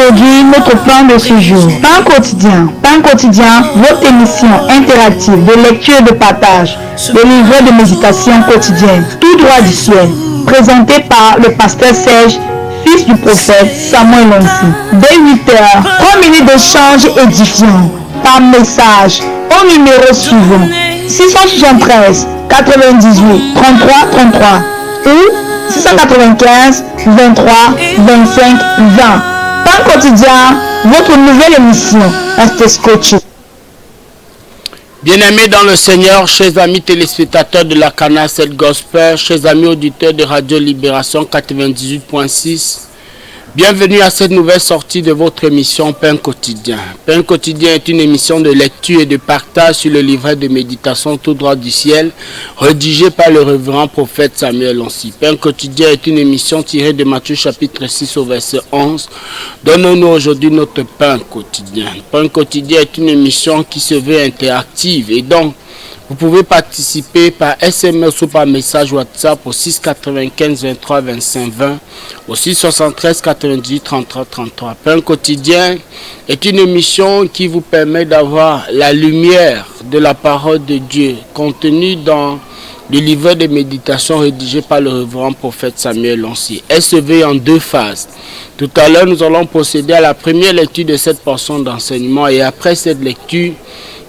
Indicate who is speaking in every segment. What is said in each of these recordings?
Speaker 1: aujourd'hui notre plan de ce jour. Pain quotidien. Pain quotidien, votre émission interactive de lecture et de partage de livres de méditation quotidienne, tout droit du ciel, présenté par le pasteur Serge, fils du prophète Samuel Lonsi. Dès 8h, 3 minutes d'échange édifiant par message au numéro suivant 673 98 33 33 ou 695 23 25 20. Pain quotidien, votre nouvelle émission. Restez scotchés.
Speaker 2: Bien-aimés dans le Seigneur, chers amis téléspectateurs de la Canal 7 Gospel, chers amis auditeurs de Radio Libération 98.6, bienvenue à cette nouvelle sortie de votre émission Pain quotidien. Pain quotidien est une émission de lecture et de partage sur le livret de méditation tout droit du ciel, rédigé par le révérend prophète Samuel Lonsi. Pain quotidien est une émission tirée de Matthieu chapitre 6 au verset 11. Donne-nous aujourd'hui notre pain quotidien. Pain quotidien est une émission qui se veut interactive et donc vous pouvez participer par SMS ou par message WhatsApp au 695 23 25 20 au 673 98 33 33. Pain quotidien est une émission qui vous permet d'avoir la lumière de la parole de Dieu contenue dans le livre de méditation rédigé par le révérend prophète Samuel Lonsi. Elle se veut en deux phases. Tout à l'heure, nous allons procéder à la première lecture de cette portion d'enseignement et après cette lecture,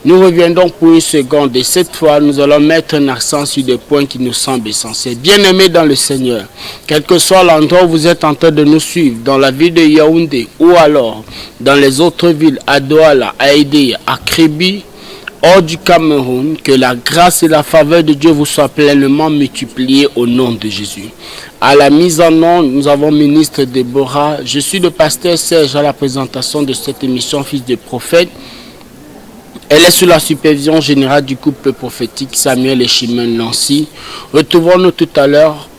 Speaker 2: nous reviendrons pour une seconde et cette fois, nous allons mettre un accent sur des points qui nous semblent essentiels. Bien-aimés dans le Seigneur, quel que soit l'endroit où vous êtes en train de nous suivre, dans la ville de Yaoundé ou alors dans les autres villes, à Douala, à Aïdé, à Kribi, hors du Cameroun, que la grâce et la faveur de Dieu vous soient pleinement multipliées au nom de Jésus. À la mise en onde, nous avons ministre Déborah. Je suis le pasteur Serge à la présentation de cette émission Fils de prophète. Elle est sous la supervision générale du couple prophétique Samuel et Chimène Lonsi. Retrouvons-nous tout à l'heure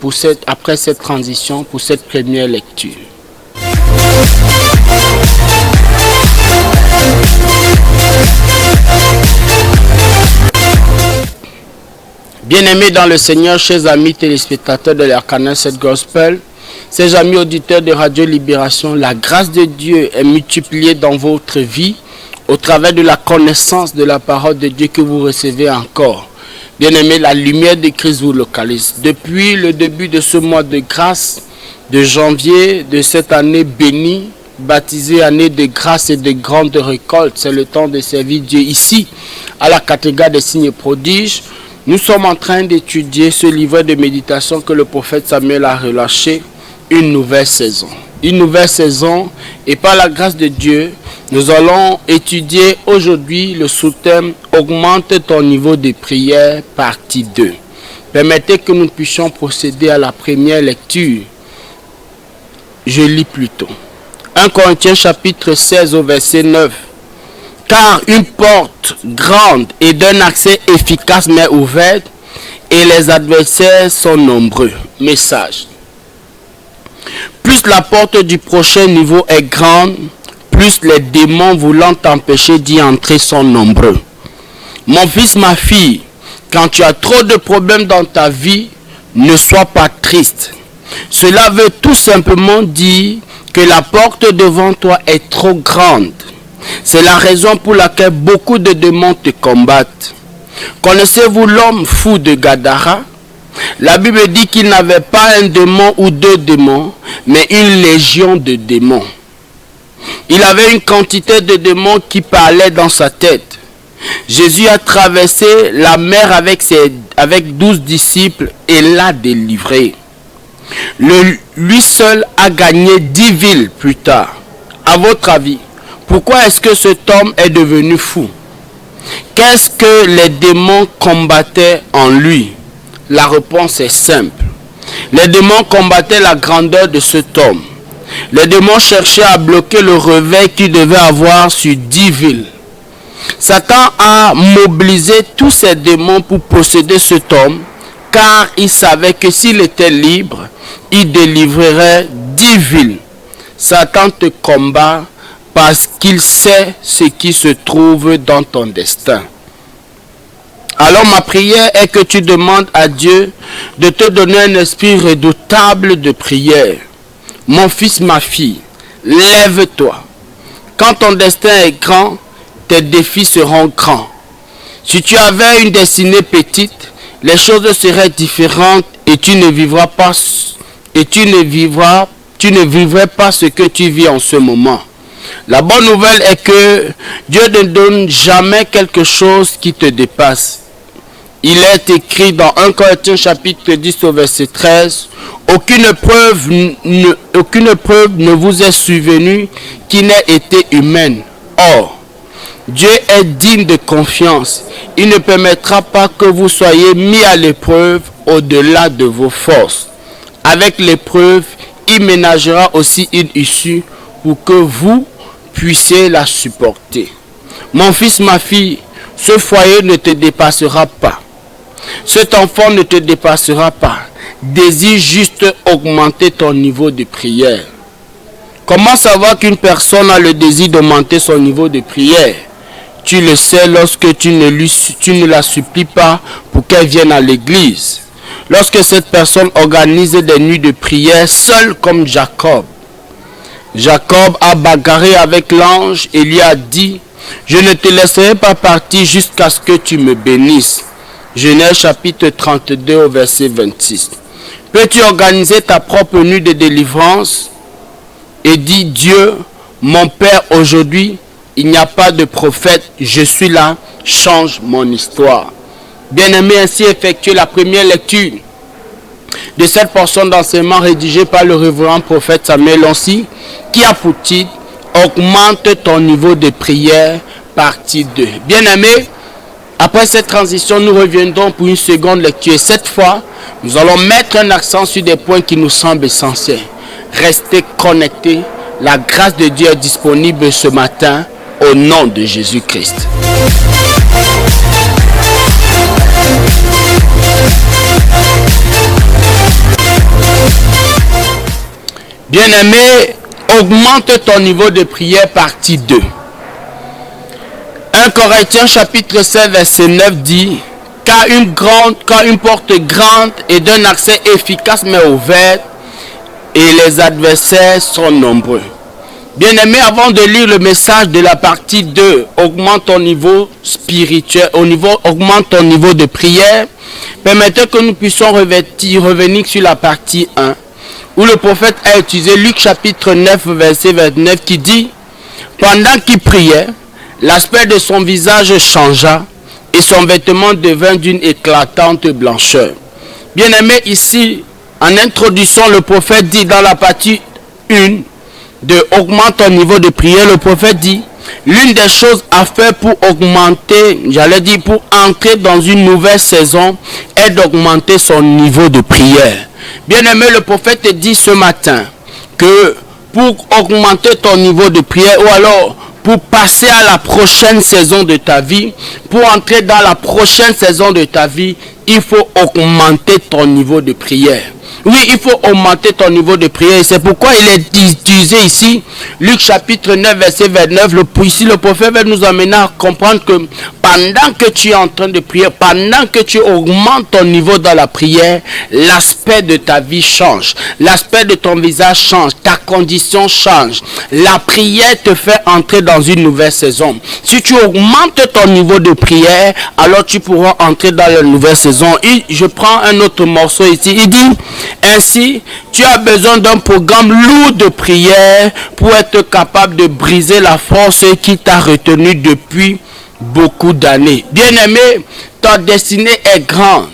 Speaker 2: après cette transition pour cette première lecture. Bien-aimés dans le Seigneur, chers amis téléspectateurs de la Canal 7 Gospel, chers amis auditeurs de Radio Libération, la grâce de Dieu est multipliée dans votre vie au travers de la connaissance de la parole de Dieu que vous recevez encore. Bien-aimés, la lumière de Christ vous localise. Depuis le début de ce mois de grâce, de janvier, de cette année bénie, baptisée année de grâce et de grande récolte, c'est le temps de servir Dieu ici, à la cathédrale des signes et prodiges. Nous sommes en train d'étudier ce livre de méditation que le prophète Samuel a relâché, une nouvelle saison. Une nouvelle saison et par la grâce de Dieu, nous allons étudier aujourd'hui le sous-thème « Augmente ton niveau de prière » partie 2. Permettez que nous puissions procéder à la première lecture. Je lis plutôt. 1 Corinthiens chapitre 16 au verset 9. Car une porte grande et d'un accès efficace m'est ouverte et les adversaires sont nombreux. Message. Plus la porte du prochain niveau est grande, plus les démons voulant t'empêcher d'y entrer sont nombreux. Mon fils, ma fille, quand tu as trop de problèmes dans ta vie, ne sois pas triste. Cela veut tout simplement dire que la porte devant toi est trop grande. C'est la raison pour laquelle beaucoup de démons te combattent. Connaissez-vous l'homme fou de Gadara? La Bible dit qu'il n'avait pas un démon ou deux démons, mais une légion de démons. Il avait une quantité de démons qui parlaient dans sa tête. Jésus a traversé la mer avec 12 disciples et l'a délivré. Lui seul a gagné 10 villes plus tard. À votre avis, pourquoi est-ce que cet homme est devenu fou? Qu'est-ce que les démons combattaient en lui? La réponse est simple. Les démons combattaient la grandeur de cet homme. Les démons cherchaient à bloquer le réveil qu'il devait avoir sur 10 villes. Satan a mobilisé tous ces démons pour posséder cet homme, car il savait que s'il était libre, il délivrerait 10 villes. Satan te combat parce qu'il sait ce qui se trouve dans ton destin. Alors ma prière est que tu demandes à Dieu de te donner un esprit redoutable de prière. Mon fils, ma fille, lève-toi, Quand ton destin est grand, tes défis seront grands. Si tu avais une destinée petite, les choses seraient différentes et tu ne vivrais pas ce que tu vis en ce moment. La bonne nouvelle est que Dieu ne donne jamais quelque chose qui te dépasse. Il est écrit dans 1 Corinthiens chapitre 10 au verset 13, aucune preuve ne vous est survenue qui n'ait été humaine. Or, Dieu est digne de confiance. Il ne permettra pas que vous soyez mis à l'épreuve au-delà de vos forces. Avec l'épreuve, il ménagera aussi une issue pour que vous puissiez la supporter. Mon fils, ma fille, ce foyer ne te dépassera pas. Cet enfant ne te dépassera pas. Désire juste augmenter ton niveau de prière. Comment savoir qu'une personne a le désir d'augmenter son niveau de prière? Tu le sais lorsque tu ne la supplies pas pour qu'elle vienne à l'église. Lorsque cette personne organise des nuits de prière seule comme Jacob. Jacob a bagarré avec l'ange et lui a dit, je ne te laisserai pas partir jusqu'à ce que tu me bénisses. Genèse chapitre 32 au verset 26. Peux-tu organiser ta propre nuit de délivrance et dire, Dieu, mon Père, aujourd'hui, il n'y a pas de prophète, je suis là, change mon histoire. Bien-aimé, ainsi effectuer la première lecture de cette portion d'enseignement rédigée par le révérend prophète Samuel Onsi, qui a pour titre « Augmente ton niveau de prière » partie 2. Bien-aimé, après cette transition, nous reviendrons pour une seconde lecture. Cette fois, nous allons mettre un accent sur des points qui nous semblent essentiels. Restez connectés. La grâce de Dieu est disponible ce matin au nom de Jésus-Christ. Bien-aimé, augmente ton niveau de prière partie 2. 1 Corinthiens chapitre 16 verset 9 dit, car une porte grande et d'un accès efficace m'est ouverte et les adversaires sont nombreux. Bien-aimé, avant de lire le message de la partie 2, augmente ton niveau spirituel, augmente ton niveau de prière, permettez que nous puissions revenir sur la partie 1, où le prophète a utilisé Luc chapitre 9 verset 29 qui dit, pendant qu'il priait, l'aspect de son visage changea et son vêtement devint d'une éclatante blancheur. Bien-aimé, ici, en introduction, le prophète dit dans la partie 1 de augmente ton niveau de prière, le prophète dit, l'une des choses à faire pour augmenter, pour entrer dans une nouvelle saison, est d'augmenter son niveau de prière. Bien-aimé, le prophète dit ce matin que pour augmenter ton niveau de prière, ou alors pour passer à la prochaine saison de ta vie, pour entrer dans la prochaine saison de ta vie, il faut augmenter ton niveau de prière. Oui, il faut augmenter ton niveau de prière. C'est pourquoi il est utilisé ici, Luc chapitre 9, verset 29. Ici, le prophète va nous amener à comprendre que pendant que tu es en train de prier, pendant que tu augmentes ton niveau dans la prière, l'aspect de ta vie change. L'aspect de ton visage change. Ta condition change. La prière te fait entrer dans une nouvelle saison. Si tu augmentes ton niveau de prière, alors tu pourras entrer dans la nouvelle saison. Et je prends un autre morceau ici. Il dit, ainsi, tu as besoin d'un programme lourd de prière pour être capable de briser la force qui t'a retenu depuis beaucoup d'années. Bien-aimé, ta destinée est grande.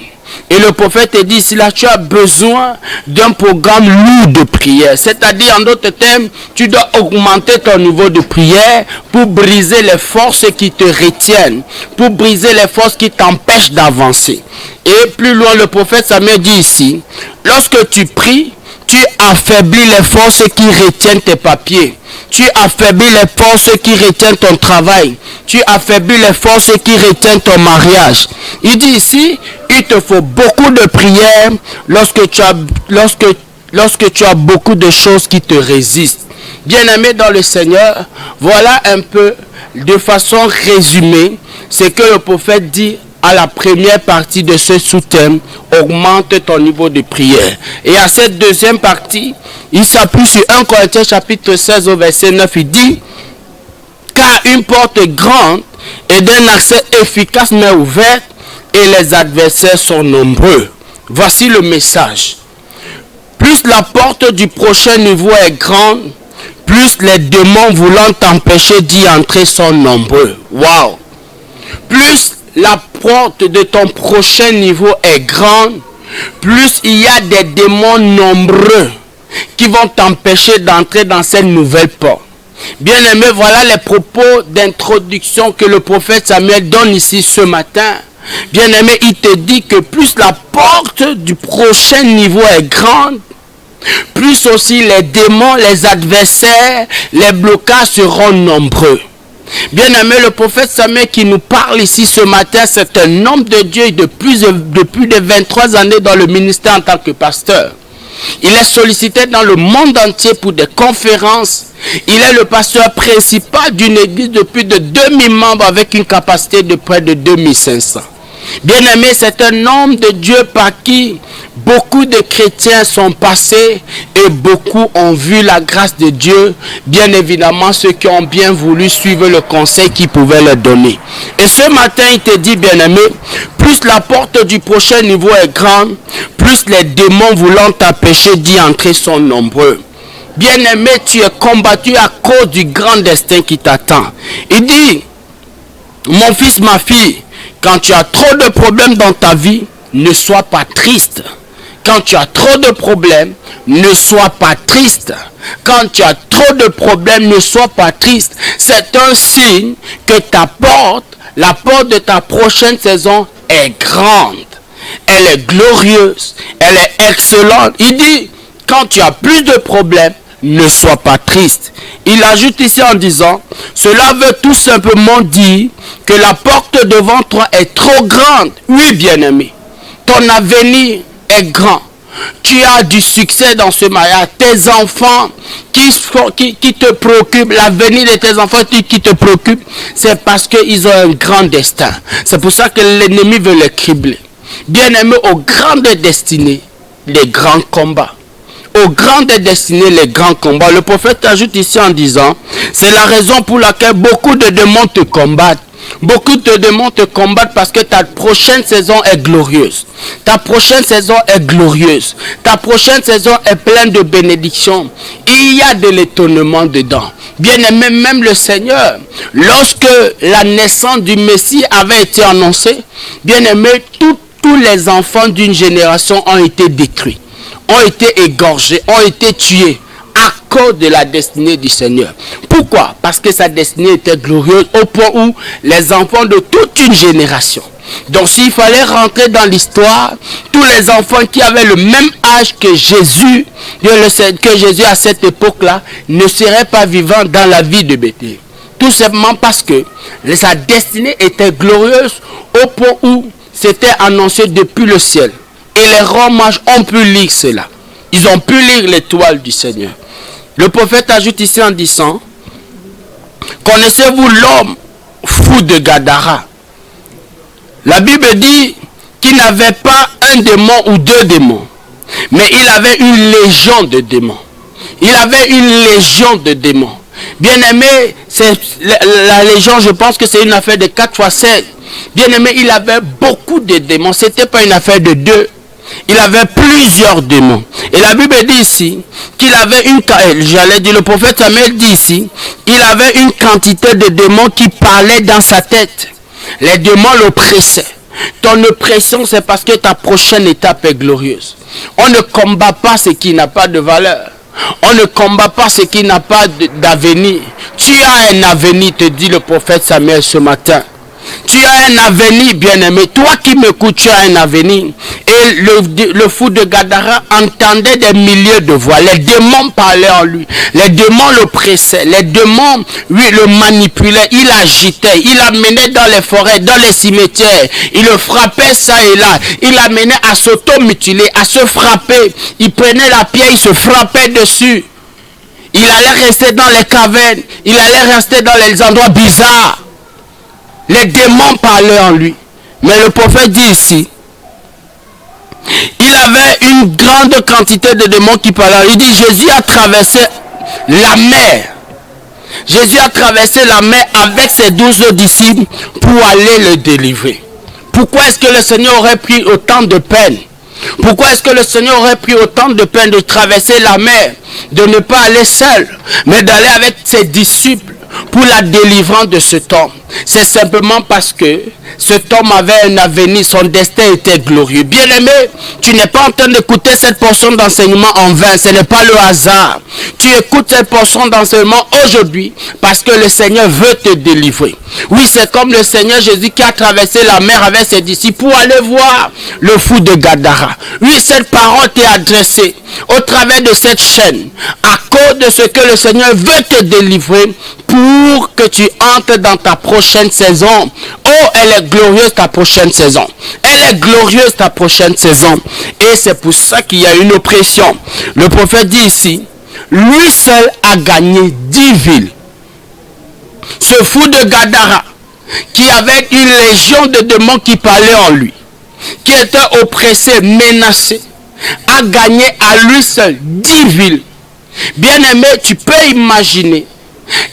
Speaker 2: Et le prophète te dit, si là tu as besoin d'un programme lourd de prière, c'est-à-dire en d'autres termes, tu dois augmenter ton niveau de prière pour briser les forces qui te retiennent, pour briser les forces qui t'empêchent d'avancer. Et plus loin, le prophète Samuel dit ici, lorsque tu pries, tu affaiblis les forces qui retiennent tes papiers. Tu affaiblis les forces qui retiennent ton travail. Tu affaiblis les forces qui retiennent ton mariage. Il dit ici, il te faut beaucoup de prières lorsque tu as beaucoup de choses qui te résistent. Bien-aimé dans le Seigneur, voilà un peu de façon résumée ce que le prophète dit à la première partie de ce sous-thème, augmente ton niveau de prière. Et à cette deuxième partie, il s'appuie sur 1 Corinthiens chapitre 16 au verset 9, il dit, car une porte grande et d'un accès efficace m'est ouverte et les adversaires sont nombreux. Voici le message. Plus la porte du prochain niveau est grande, plus les démons voulant t'empêcher d'y entrer sont nombreux. Wow! Plus la porte de ton prochain niveau est grande, plus il y a des démons nombreux qui vont t'empêcher d'entrer dans cette nouvelle porte. Bien-aimés, voilà les propos d'introduction que le prophète Samuel donne ici ce matin. Bien-aimé, il te dit que plus la porte du prochain niveau est grande, plus aussi les démons, les adversaires, les blocages seront nombreux. Bien-aimé, le prophète Samuel qui nous parle ici ce matin, c'est un homme de Dieu de plus de 23 années dans le ministère en tant que pasteur. Il est sollicité dans le monde entier pour des conférences. Il est le pasteur principal d'une église de plus de 2000 membres avec une capacité de près de 2500. Bien-aimé, c'est un homme de Dieu par qui beaucoup de chrétiens sont passés et beaucoup ont vu la grâce de Dieu. Bien évidemment, ceux qui ont bien voulu suivre le conseil qu'il pouvait leur donner. Et ce matin, il te dit, bien-aimé, plus la porte du prochain niveau est grande, plus les démons voulant t'empêcher d'y entrer sont nombreux. Bien-aimé, tu es combattu à cause du grand destin qui t'attend. Il dit, mon fils, ma fille, quand tu as trop de problèmes dans ta vie, ne sois pas triste. Quand tu as trop de problèmes, ne sois pas triste. Quand tu as trop de problèmes, ne sois pas triste. C'est un signe que la porte de ta prochaine saison est grande. Elle est glorieuse. Elle est excellente. Il dit, quand tu as plus de problèmes, ne sois pas triste. Il ajoute ici en disant, cela veut tout simplement dire que la porte devant toi est trop grande. Oui, bien-aimé, ton avenir est grand. Tu as du succès dans ce mariage. Tes enfants qui te préoccupent, l'avenir de tes enfants qui te préoccupent, c'est parce qu'ils ont un grand destin. C'est pour ça que l'ennemi veut les cribler. Bien-aimé, aux grandes destinées, les grands combats. Aux grandes destinées, les grands combats. Le prophète ajoute ici en disant, c'est la raison pour laquelle beaucoup de démons te combattent. Beaucoup de démons te combattent parce que ta prochaine saison est glorieuse. Ta prochaine saison est glorieuse. Ta prochaine saison est pleine de bénédictions. Il y a de l'étonnement dedans. Bien aimé, même le Seigneur, lorsque la naissance du Messie avait été annoncée, bien aimé, tous les enfants d'une génération ont été détruits, ont été égorgés, ont été tués à cause de la destinée du Seigneur. Pourquoi? Parce que sa destinée était glorieuse au point où les enfants de toute une génération. Donc s'il fallait rentrer dans l'histoire, tous les enfants qui avaient le même âge que Jésus à cette époque-là, ne seraient pas vivants dans la vie de Bethléem. Tout simplement parce que sa destinée était glorieuse au point où c'était annoncé depuis le ciel. Et les rois mages ont pu lire cela. Ils ont pu lire l'étoile du Seigneur. Le prophète ajoute ici en disant, connaissez-vous l'homme fou de Gadara? La Bible dit qu'il n'avait pas un démon ou deux démons, mais il avait une légion de démons. Il avait une légion de démons. Bien aimé, la légion, je pense que c'est une affaire de 4 fois 7. Bien aimé, il avait beaucoup de démons. Ce n'était pas une affaire de 2. Il avait plusieurs démons. Et la Bible dit ici qu'il avait le prophète Samuel dit ici, il avait une quantité de démons qui parlaient dans sa tête. Les démons l'oppressaient. Ton oppression, c'est parce que ta prochaine étape est glorieuse. On ne combat pas ce qui n'a pas de valeur. On ne combat pas ce qui n'a pas d'avenir. Tu as un avenir, te dit le prophète Samuel ce matin. Tu as un avenir, bien-aimé. Toi qui m'écoutes, tu as un avenir. Et le fou de Gadara entendait des milliers de voix. Les démons parlaient en lui. Les démons l'oppressaient. Les démons, lui, le manipulaient. Il agitait. Il l'amenait dans les forêts, dans les cimetières. Il le frappait ça et là. Il l'amenait à s'auto-mutiler, à se frapper. Il prenait la pierre, il se frappait dessus. Il allait rester dans les cavernes. Il allait rester dans les endroits bizarres. Les démons parlaient en lui. Mais le prophète dit ici, il avait une grande quantité de démons qui parlaient. Il dit, Jésus a traversé la mer. Jésus a traversé la mer avec ses 12 disciples pour aller le délivrer. Pourquoi est-ce que le Seigneur aurait pris autant de peine? Pourquoi est-ce que le Seigneur aurait pris autant de peine de traverser la mer, de ne pas aller seul, mais d'aller avec ses disciples pour la délivrance de cet homme? C'est simplement parce que cet homme avait un avenir, son destin était glorieux. Bien-aimé, tu n'es pas en train d'écouter cette portion d'enseignement en vain, ce n'est pas le hasard. Tu écoutes cette portion d'enseignement aujourd'hui parce que le Seigneur veut te délivrer. Oui, c'est comme le Seigneur Jésus qui a traversé la mer avec ses disciples pour aller voir le fou de Gadara. Oui, cette parole t'est adressée au travers de cette chaîne à cause de ce que le Seigneur veut te délivrer pour que tu entres dans ta prochaine saison. Oh, elle est glorieuse ta prochaine saison. Elle est glorieuse ta prochaine saison. Et c'est pour ça qu'il y a une oppression. Le prophète dit ici, lui seul a gagné 10 villes. Ce fou de Gadara, qui avait une légion de démons qui parlaient en lui, qui était oppressé, menacé, a gagné à lui seul 10 villes. Bien-aimé, tu peux imaginer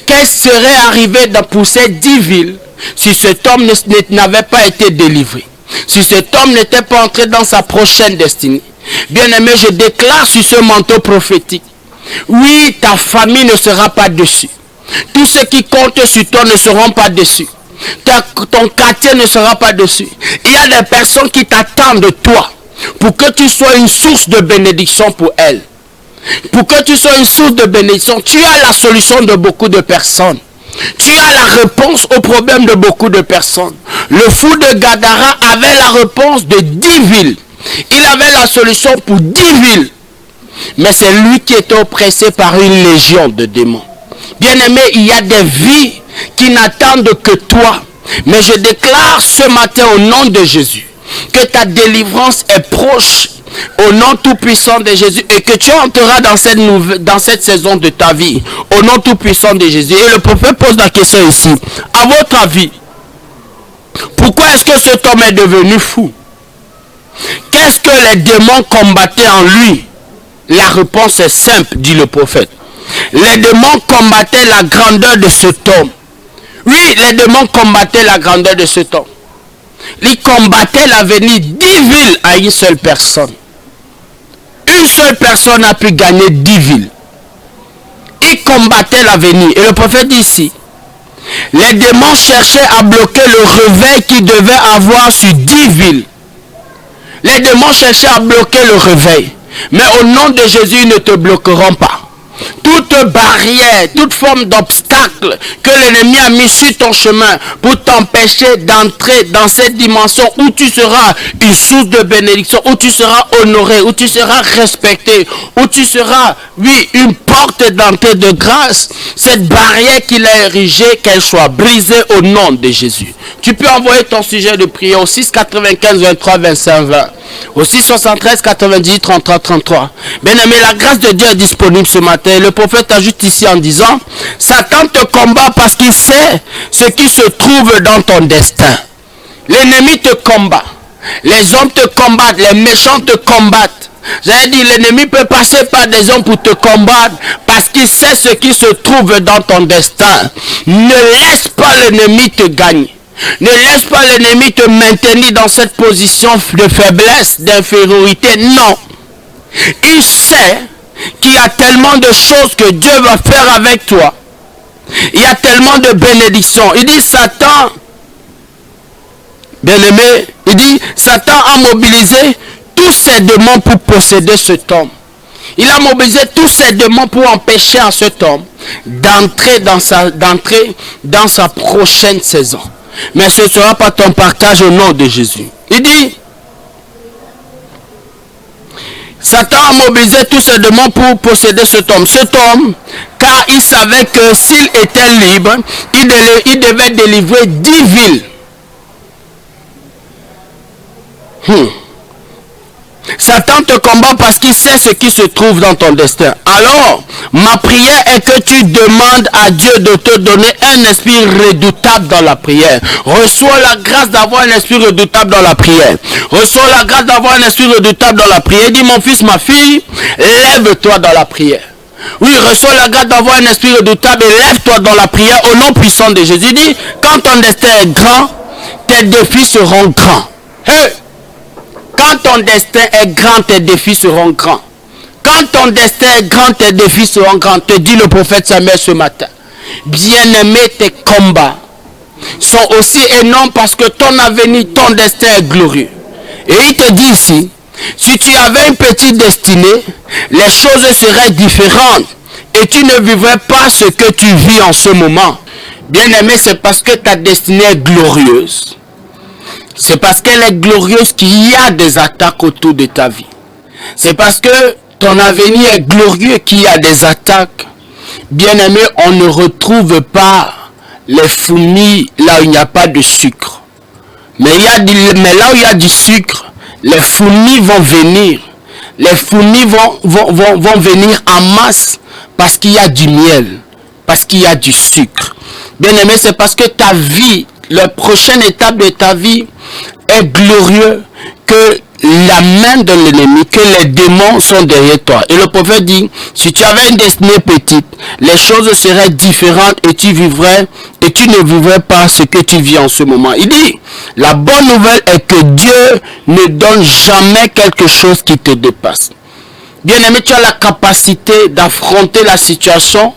Speaker 2: qu'est-ce serait arrivé pour ces 10 villes si cet homme n'avait pas été délivré, si cet homme n'était pas entré dans sa prochaine destinée. Bien-aimé, je déclare sur ce manteau prophétique, oui, ta famille ne sera pas dessus. Tous ceux qui comptent sur toi ne seront pas dessus. Ton quartier ne sera pas dessus. Il y a des personnes qui t'attendent de toi pour que tu sois une source de bénédiction pour elles. Pour que tu sois une source de bénédiction, tu as la solution de beaucoup de personnes. Tu as la réponse au problème de beaucoup de personnes. Le fou de Gadara avait la réponse de 10 villes. Il avait la solution pour 10 villes. Mais c'est lui qui était oppressé par une légion de démons. Bien-aimé, il y a des vies qui n'attendent que toi. Mais je déclare ce matin au nom de Jésus que ta délivrance est proche au nom tout-puissant de Jésus et que tu entreras dans cette saison de ta vie au nom tout-puissant de Jésus. Et le prophète pose la question ici. À votre avis, pourquoi est-ce que cet homme est devenu fou? Qu'est-ce que les démons combattaient en lui? La réponse est simple, dit le prophète. Les démons combattaient la grandeur de cet homme. Oui, les démons combattaient la grandeur de cet homme. Ils combattaient l'avenir 10 villes à une seule personne. Une seule personne a pu gagner 10 villes. Ils combattaient l'avenir. Et le prophète dit ici, les démons cherchaient à bloquer le réveil qu'ils devaient avoir sur 10 villes. Les démons cherchaient à bloquer le réveil. Mais au nom de Jésus, ils ne te bloqueront pas. Toute barrière, toute forme d'obstacle que l'ennemi a mis sur ton chemin pour t'empêcher d'entrer dans cette dimension où tu seras une source de bénédiction, où tu seras honoré, où tu seras respecté, où tu seras, oui, une porte d'entrée de grâce. Cette barrière qu'il a érigée, qu'elle soit brisée au nom de Jésus. Tu peux envoyer ton sujet de prière au 6 95 23 25 20. Au 6 73 90 33 33. Bien-aimé, la grâce de Dieu est disponible ce matin. Le prophète ajoute ici en disant, Satan te combat parce qu'il sait ce qui se trouve dans ton destin. L'ennemi te combat. Les hommes te combattent. Les méchants te combattent. J'allais dire, l'ennemi peut passer par des hommes pour te combattre parce qu'il sait ce qui se trouve dans ton destin. Ne laisse pas l'ennemi te gagner. Ne laisse pas l'ennemi te maintenir dans cette position de faiblesse, d'infériorité. Non. Il sait qu'il y a tellement de choses que Dieu va faire avec toi. Il y a tellement de bénédictions. Il dit, Satan, bien-aimé, il dit, Satan a mobilisé tous ses démons pour posséder cet homme. Il a mobilisé tous ses démons pour empêcher à cet homme d'entrer dans sa prochaine saison. Mais ce ne sera pas ton partage au nom de Jésus. Il dit, Satan a mobilisé tous ses démons pour posséder cet homme. Cet homme, car il savait que s'il était libre, il devait délivrer 10 villes. Satan te combat parce qu'il sait ce qui se trouve dans ton destin. Alors, ma prière est que tu demandes à Dieu de te donner un esprit redoutable dans la prière. Reçois la grâce d'avoir un esprit redoutable dans la prière. Reçois la grâce d'avoir un esprit redoutable dans la prière. Dis, mon fils, ma fille, lève-toi dans la prière. Oui, reçois la grâce d'avoir un esprit redoutable et lève-toi dans la prière au nom puissant de Jésus. Il dit, quand ton destin est grand, tes défis seront grands. Hey! Quand ton destin est grand, tes défis seront grands. Quand ton destin est grand, tes défis seront grands. Te dit le prophète Samuel ce matin. Bien-aimé, tes combats sont aussi énormes parce que ton avenir, ton destin est glorieux. Et il te dit ici, si tu avais une petite destinée, les choses seraient différentes et tu ne vivrais pas ce que tu vis en ce moment. Bien-aimé, c'est parce que ta destinée est glorieuse. C'est parce qu'elle est glorieuse qu'il y a des attaques autour de ta vie. C'est parce que ton avenir est glorieux qu'il y a des attaques. Bien-aimé, on ne retrouve pas les fourmis là où il n'y a pas de sucre. Mais là où il y a du sucre, les fourmis vont venir. Les fourmis vont venir en masse parce qu'il y a du miel, parce qu'il y a du sucre. Bien-aimé, c'est parce que ta vie, la prochaine étape de ta vie est glorieuse que la main de l'ennemi, que les démons sont derrière toi. Et le prophète dit, si tu avais une destinée petite, les choses seraient différentes et tu ne vivrais pas ce que tu vis en ce moment. Il dit, la bonne nouvelle est que Dieu ne donne jamais quelque chose qui te dépasse. Bien-aimé, tu as la capacité d'affronter la situation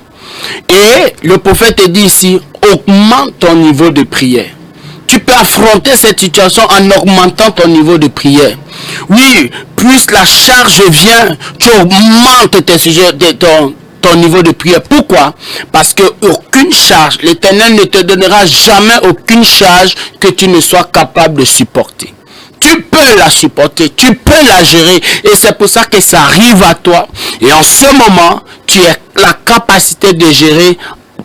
Speaker 2: et le prophète te dit ici, augmente ton niveau de prière. Tu peux affronter cette situation en augmentant ton niveau de prière. Oui, plus la charge vient, tu augmentes ton niveau de prière. Pourquoi? Parce que aucune charge, l'Éternel ne te donnera jamais aucune charge que tu ne sois capable de supporter. Tu peux la supporter, tu peux la gérer. Et c'est pour ça que ça arrive à toi. Et en ce moment, tu as la capacité de gérer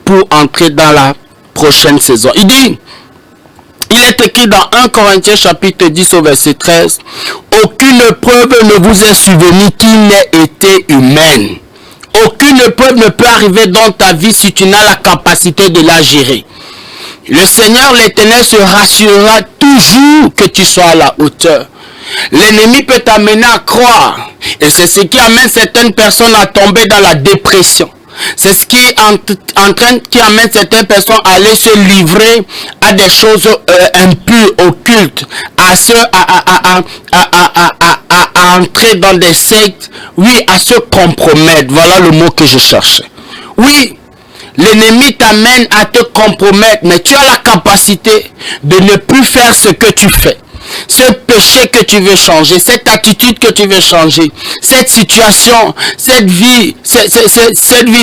Speaker 2: pour entrer dans la prochaine saison. Il dit, il est écrit dans 1 Corinthiens chapitre 10 au verset 13, « Aucune preuve ne vous est survenue qui n'ait été humaine. Aucune preuve ne peut arriver dans ta vie si tu n'as la capacité de la gérer. Le Seigneur l'Éternel se rassurera toujours que tu sois à la hauteur. L'ennemi peut t'amener à croire. Et c'est ce qui amène certaines personnes à tomber dans la dépression. C'est ce qui qui amène certaines personnes à aller se livrer à des choses impures, occultes, à entrer dans des sectes, oui, à se compromettre. Voilà le mot que je cherchais. Oui, l'ennemi t'amène à te compromettre, mais tu as la capacité de ne plus faire ce que tu fais. Ce péché que tu veux changer, cette attitude que tu veux changer, cette situation, cette vie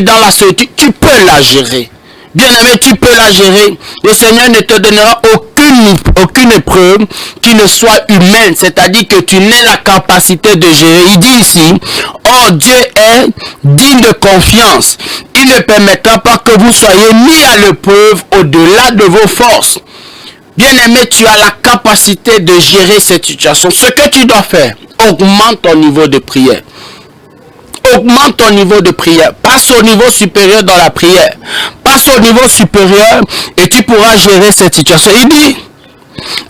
Speaker 2: dans la solitude, tu peux la gérer. Bien-aimé, tu peux la gérer. Le Seigneur ne te donnera aucune épreuve qui ne soit humaine, c'est-à-dire que tu n'aies la capacité de gérer. Il dit ici, « Oh, Dieu est digne de confiance. Il ne permettra pas que vous soyez mis à l'épreuve au-delà de vos forces. » Bien-aimé, tu as la capacité de gérer cette situation. Ce que tu dois faire, augmente ton niveau de prière. Augmente ton niveau de prière. Passe au niveau supérieur dans la prière. Passe au niveau supérieur et tu pourras gérer cette situation. Il dit,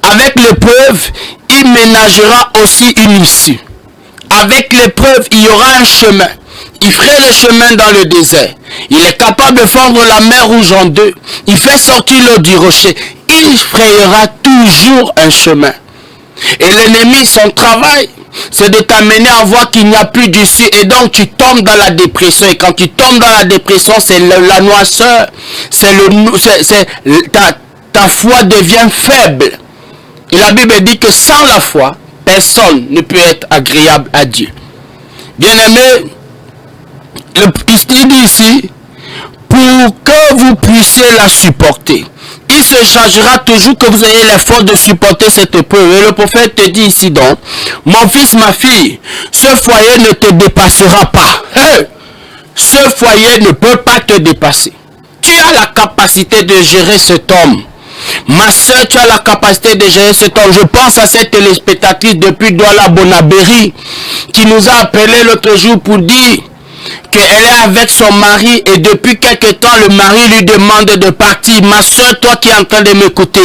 Speaker 2: avec l'épreuve, il ménagera aussi une issue. Avec l'épreuve, il y aura un chemin. Il ferait le chemin dans le désert. Il est capable de fendre la mer rouge en deux. Il fait sortir l'eau du rocher. Il frayera toujours un chemin. Et l'ennemi, son travail, c'est de t'amener à voir qu'il n'y a plus d'issue. Et donc, tu tombes dans la dépression. Et quand tu tombes dans la dépression, c'est la noirceur. Ta foi devient faible. Et la Bible dit que sans la foi, personne ne peut être agréable à Dieu. Bien-aimé, il dit ici, pour que vous puissiez la supporter. Il se chargera toujours que vous ayez les forces de supporter cette épreuve. Et le prophète te dit ici donc, mon fils, ma fille, ce foyer ne te dépassera pas. Hey! Ce foyer ne peut pas te dépasser. Tu as la capacité de gérer cet homme. Ma soeur, tu as la capacité de gérer cet homme. Je pense à cette téléspectatrice depuis Douala Bonabéry qui nous a appelé l'autre jour pour dire qu'elle est avec son mari et depuis quelque temps le mari lui demande de partir. Ma soeur, toi qui es en train de m'écouter,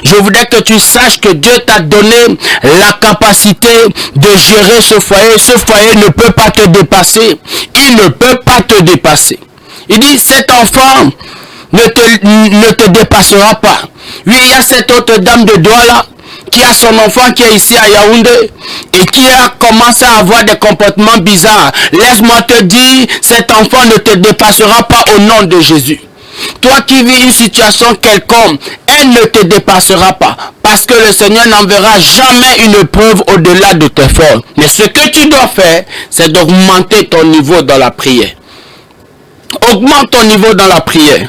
Speaker 2: je voudrais que tu saches que Dieu t'a donné la capacité de gérer ce foyer. Ce foyer ne peut pas te dépasser. Il ne peut pas te dépasser. Il dit, cet enfant ne te dépassera pas. Oui, il y a cette autre dame de Douala qui a son enfant qui est ici à Yaoundé et qui a commencé à avoir des comportements bizarres. Laisse-moi te dire, cet enfant ne te dépassera pas au nom de Jésus. Toi qui vis une situation quelconque, elle ne te dépassera pas. Parce que le Seigneur n'enverra jamais une preuve au-delà de tes forces. Mais ce que tu dois faire, c'est d'augmenter ton niveau dans la prière. Augmente ton niveau dans la prière.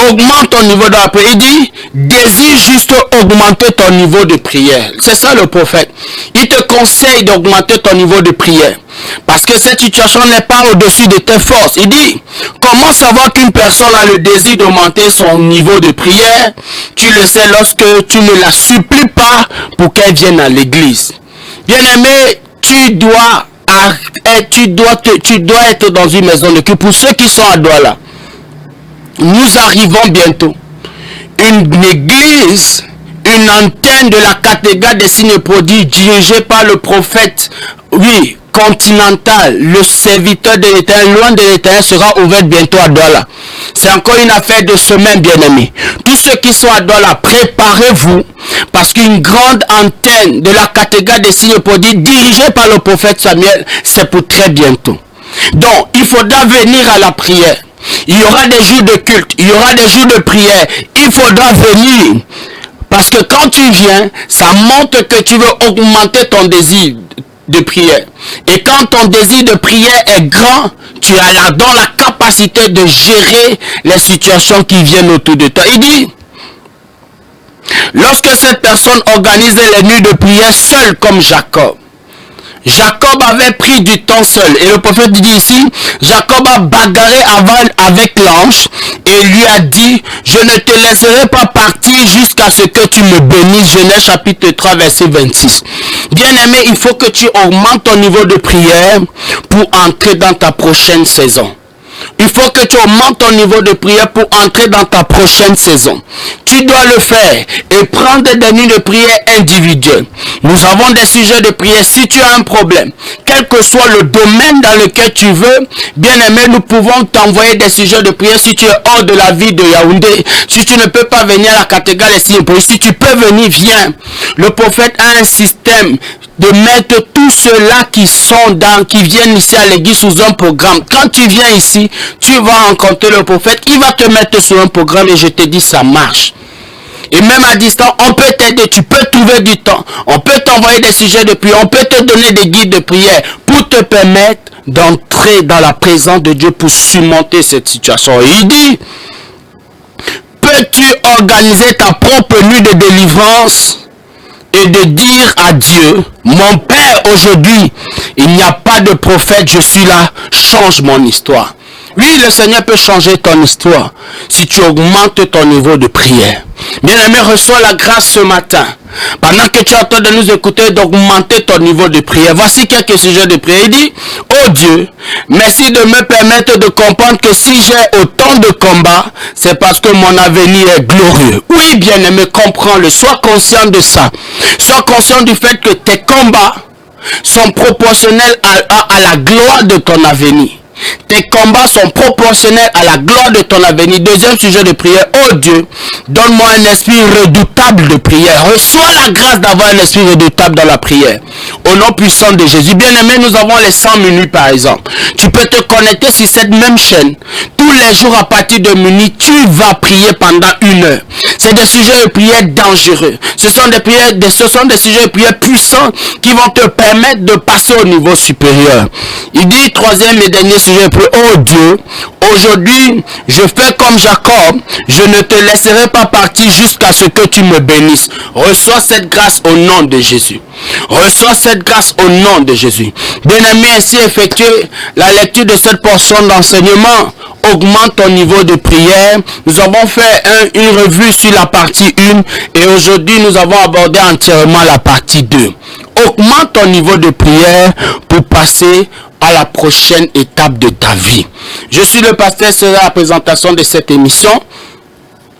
Speaker 2: Augmente ton niveau de la prière. Il dit, désire juste augmenter ton niveau de prière. C'est ça le prophète. Il te conseille d'augmenter ton niveau de prière. Parce que cette situation n'est pas au-dessus de tes forces. Il dit, comment savoir qu'une personne a le désir d'augmenter son niveau de prière? Tu le sais lorsque tu ne la supplies pas pour qu'elle vienne à l'église. Bien-aimé, tu dois être dans une maison de culte. Pour ceux qui sont à Douala, nous arrivons bientôt. Une église, une antenne de la cathédrale des signes et prodiges dirigée par le prophète, oui, continental, le serviteur de l'Éternel, loin de l'Éternel, sera ouverte bientôt à Douala. C'est encore une affaire de semaine, bien-aimés. Tous ceux qui sont à Douala, préparez-vous, parce qu'une grande antenne de la cathédrale des signes et prodiges dirigée par le prophète Samuel, c'est pour très bientôt. Donc, il faudra venir à la prière. Il y aura des jours de culte, il y aura des jours de prière. Il faudra venir. Parce que quand tu viens, ça montre que tu veux augmenter ton désir de prière. Et quand ton désir de prière est grand, tu as là dans la capacité de gérer les situations qui viennent autour de toi. Il dit, lorsque cette personne organisait les nuits de prière seule comme Jacob, Jacob avait pris du temps seul. Et le prophète dit ici, Jacob a bagarré avec l'ange et lui a dit, je ne te laisserai pas partir jusqu'à ce que tu me bénisses. Genèse chapitre 3 verset 26. Bien-aimé, il faut que tu augmentes ton niveau de prière pour entrer dans ta prochaine saison. Il faut que tu augmentes ton niveau de prière pour entrer dans ta prochaine saison. Tu dois le faire et prendre des nuits de prière individuelles. Nous avons des sujets de prière. Si tu as un problème, quel que soit le domaine dans lequel tu veux, bien aimé, nous pouvons t'envoyer des sujets de prière. Si tu es hors de la ville de Yaoundé, si tu ne peux pas venir à la cathédrale des signes et prodiges, si tu peux venir, viens. Le prophète a un système de mettre tous ceux-là qui viennent ici à l'église sous un programme. Quand tu viens ici, tu vas rencontrer le prophète, il va te mettre sur un programme et je te dis ça marche. Et même à distance, on peut t'aider, tu peux trouver du temps. On peut t'envoyer des sujets de prière, on peut te donner des guides de prière pour te permettre d'entrer dans la présence de Dieu pour surmonter cette situation. Et il dit, peux-tu organiser ta propre nuit de délivrance et de dire à Dieu, mon Père, aujourd'hui, il n'y a pas de prophète, je suis là, change mon histoire. Oui, le Seigneur peut changer ton histoire si tu augmentes ton niveau de prière. Bien-aimé, reçois la grâce ce matin. Pendant que tu es en train de nous écouter, d'augmenter ton niveau de prière. Voici quelques sujets de prière. Il dit, oh Dieu, merci de me permettre de comprendre que si j'ai autant de combats, c'est parce que mon avenir est glorieux. Oui, bien-aimé, comprends-le. Sois conscient de ça. Sois conscient du fait que tes combats sont proportionnels à la gloire de ton avenir. Tes combats sont proportionnels à la gloire de ton avenir. Deuxième sujet de prière. Oh Dieu, donne-moi un esprit redoutable de prière. Reçois la grâce d'avoir un esprit redoutable dans la prière. Au nom puissant de Jésus. Bien-aimé, nous avons les 100 minutes par exemple. Tu peux te connecter sur cette même chaîne. Tous les jours à partir de minuit, tu vas prier pendant 1 heure. C'est des sujets de prière dangereux. Ce sont des sujets de prière puissants qui vont te permettre de passer au niveau supérieur. Il dit, troisième et dernier sujet de prière. Oh Dieu, aujourd'hui, je fais comme Jacob. Je ne te laisserai pas partir jusqu'à ce que tu me bénisses. Reçois cette grâce au nom de Jésus. Reçois cette grâce au nom de Jésus. Bien-aimé, ainsi effectuer la lecture de cette portion d'enseignement augmente ton niveau de prière. Nous avons fait une revue sur la partie 1 et aujourd'hui nous avons abordé entièrement la partie 2. Augmente ton niveau de prière pour passer à la prochaine étape de ta vie. Je suis le pasteur, c'est la présentation de cette émission.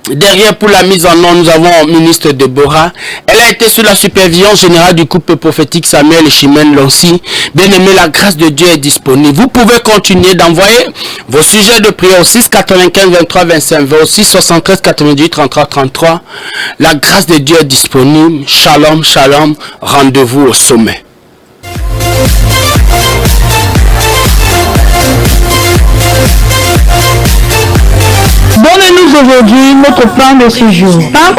Speaker 2: Derrière, pour la mise en œuvre, nous avons ministre Deborah. Elle a été sous la supervision générale du couple prophétique Samuel et Chimène Lonsi. Bien aimé, la grâce de Dieu est disponible. Vous pouvez continuer d'envoyer vos sujets de prière au 6 95 23 25 20, au 6 73 98 33 33. La grâce de Dieu est disponible. Shalom, shalom. Rendez-vous au sommet.
Speaker 1: Donnez-nous aujourd'hui notre pain de ce jour. Pain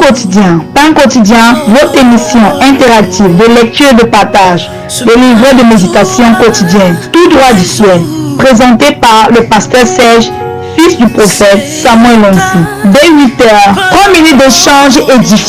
Speaker 1: quotidien, votre émission interactive de lecture et de partage, de livret de méditation quotidienne, tout droit du ciel, présenté par le pasteur Serge, fils du prophète Samuel Lonsi. Dès 8h, 3 minutes d'échange édifiant.